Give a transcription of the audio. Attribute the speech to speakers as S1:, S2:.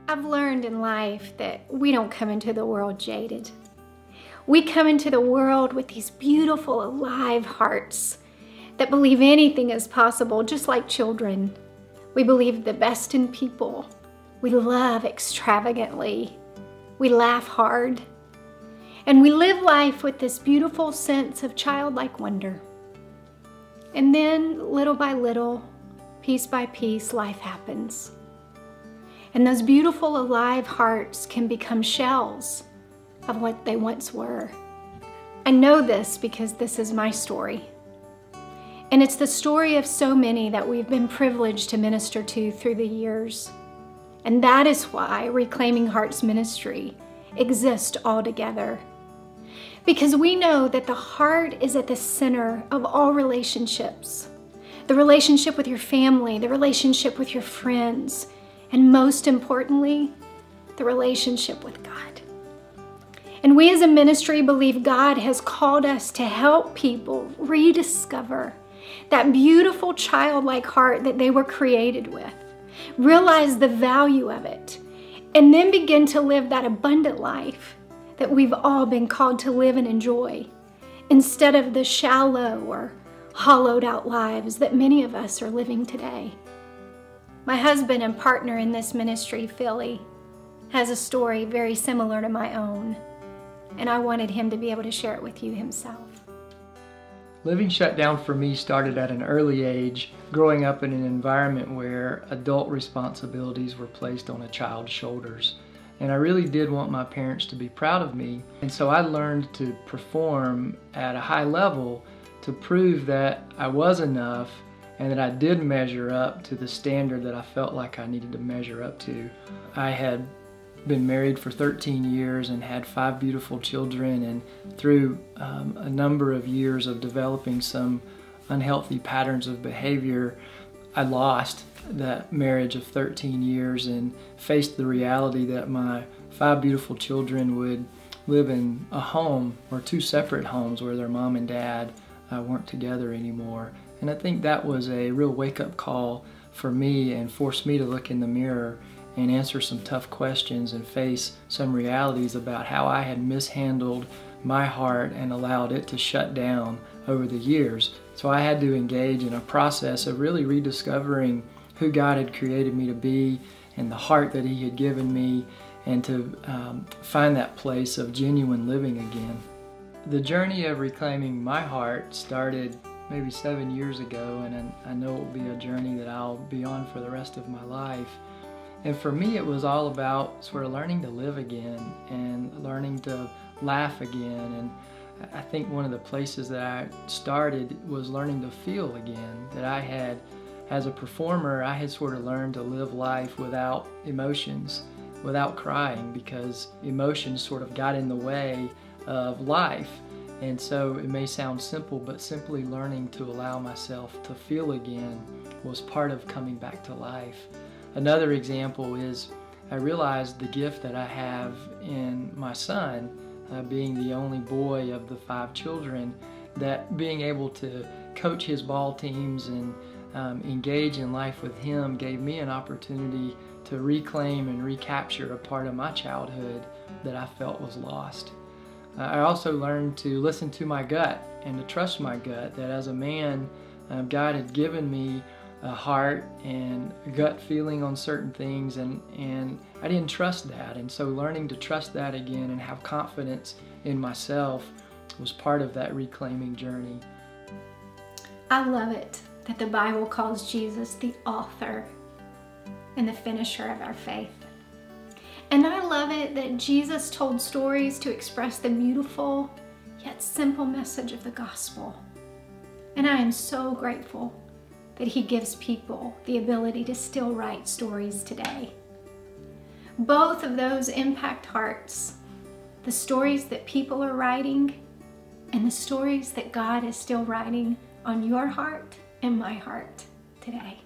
S1: I've learned in life that we don't come into the world jaded. We come into the world with these beautiful, alive hearts that believe anything is possible, just like children. We believe the best in people. We love extravagantly. We laugh hard. And we live life with this beautiful sense of childlike wonder. And then, little by little, piece by piece, life happens. And those beautiful, alive hearts can become shells of what they once were. I know this because this is my story. And it's the story of so many that we've been privileged to minister to through the years. And that is why Reclaiming Hearts Ministry exists all together. Because we know that the heart is at the center of all relationships. The relationship with your family, the relationship with your friends, and most importantly, the relationship with God. And we as a ministry believe God has called us to help people rediscover that beautiful childlike heart that they were created with, realize the value of it, and then begin to live that abundant life that we've all been called to live and enjoy, instead of the shallow or hollowed out lives that many of us are living today. My husband and partner in this ministry, Philly, has a story very similar to my own, and I wanted him to be able to share it with you himself.
S2: Living shut down for me started at an early age, growing up in an environment where adult responsibilities were placed on a child's shoulders. And I really did want my parents to be proud of me. And so I learned to perform at a high level to prove that I was enough and that I did measure up to the standard that I felt like I needed to measure up to. I had been married for 13 years and had 5 beautiful children, and through a number of years of developing some unhealthy patterns of behavior, I lost that marriage of 13 years and faced the reality that my 5 beautiful children would live in a home or 2 separate homes where their mom and dad weren't together anymore. And I think that was a real wake-up call for me and forced me to look in the mirror and answer some tough questions and face some realities about how I had mishandled my heart and allowed it to shut down over the years. So I had to engage in a process of really rediscovering who God had created me to be and the heart that He had given me, and to find that place of genuine living again. The journey of reclaiming my heart started maybe 7 years ago, and I know it will be a journey that I'll be on for the rest of my life. And for me, it was all about sort of learning to live again and learning to laugh again. And I think one of the places that I started was learning to feel again. That I had, as a performer, I had sort of learned to live life without emotions, without crying, because emotions sort of got in the way of life. And so it may sound simple, but simply learning to allow myself to feel again was part of coming back to life. Another example is I realized the gift that I have in my son, being the only boy of the 5 children, that being able to coach his ball teams and engage in life with him gave me an opportunity to reclaim and recapture a part of my childhood that I felt was lost. I also learned to listen to my gut and to trust my gut, that as a man, God had given me a heart and a gut feeling on certain things, and I didn't trust that. And so learning to trust that again and have confidence in myself was part of that reclaiming journey.
S1: I love it that the Bible calls Jesus the author and the finisher of our faith. And I love it that Jesus told stories to express the beautiful yet simple message of the gospel. And I am so grateful that He gives people the ability to still write stories today. Both of those impact hearts, the stories that people are writing and the stories that God is still writing on your heart and my heart today.